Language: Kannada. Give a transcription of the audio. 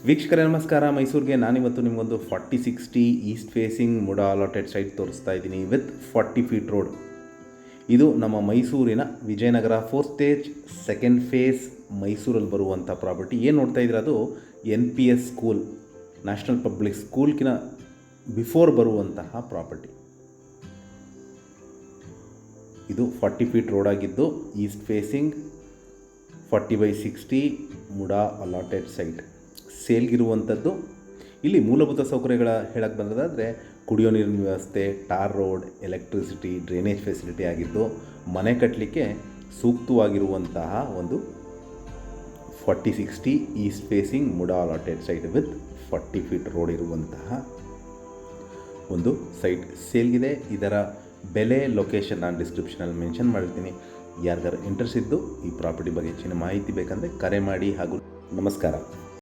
ವೀಕ್ಷಕರೇ ನಮಸ್ಕಾರ. ಮೈಸೂರಿಗೆ ನಾನಿವತ್ತು ನಿಮಗೊಂದು 4060 east facing MUDA allotted site ತೋರಿಸ್ತಾ ಇದ್ದೀನಿ ವಿತ್ 40 ಫೀಟ್ ರೋಡ್. ಇದು ನಮ್ಮ ಮೈಸೂರಿನ Vijayanagara 4th stage 2nd face ಮೈಸೂರಲ್ಲಿ ಬರುವಂಥ ಪ್ರಾಪರ್ಟಿ. ಏನು ನೋಡ್ತಾ ಇದ್ರೆ ಅದು NPS ಸ್ಕೂಲ್, ನ್ಯಾಷನಲ್ ಪಬ್ಲಿಕ್ ಸ್ಕೂಲ್ಗಿನ ಬಿಫೋರ್ ಬರುವಂತಹ ಪ್ರಾಪರ್ಟಿ. ಇದು 40 ಫೀಟ್ ರೋಡ್ ಆಗಿದ್ದು ಈಸ್ಟ್ ಫೇಸಿಂಗ್ 40/60 ಮುಡಾ ಅಲಾಟೆಡ್ ಸೈಟ್ ಸೇಲ್ಗಿರುವಂಥದ್ದು. ಇಲ್ಲಿ ಮೂಲಭೂತ ಸೌಕರ್ಯಗಳ ಹೇಳಕ್ಕೆ ಬಂದದಾದರೆ ಕುಡಿಯೋ ನೀರಿನ ವ್ಯವಸ್ಥೆ, tar road, electricity, drainage facility ಆಗಿದ್ದು ಮನೆ ಕಟ್ಟಲಿಕ್ಕೆ ಸೂಕ್ತವಾಗಿರುವಂತಹ ಒಂದು 4060 east facing MUDA allotted site with 40 feet road ಇರುವಂತಹ ಒಂದು ಸೈಟ್ ಸೇಲ್ಗಿದೆ. ಇದರ ಬೆಲೆ, ಲೊಕೇಶನ್ ನಾನು ಡಿಸ್ಕ್ರಿಪ್ಷನಲ್ಲಿ ಮೆನ್ಷನ್ ಮಾಡಿರ್ತೀನಿ. ಯಾರಿಗಾರು ಇಂಟ್ರೆಸ್ಟ್ ಇದ್ದು ಈ ಪ್ರಾಪರ್ಟಿ ಬಗ್ಗೆ ಹೆಚ್ಚಿನ ಮಾಹಿತಿ ಬೇಕಂದರೆ ಕರೆ ಮಾಡಿ. ಹಾಗೂ ನಮಸ್ಕಾರ.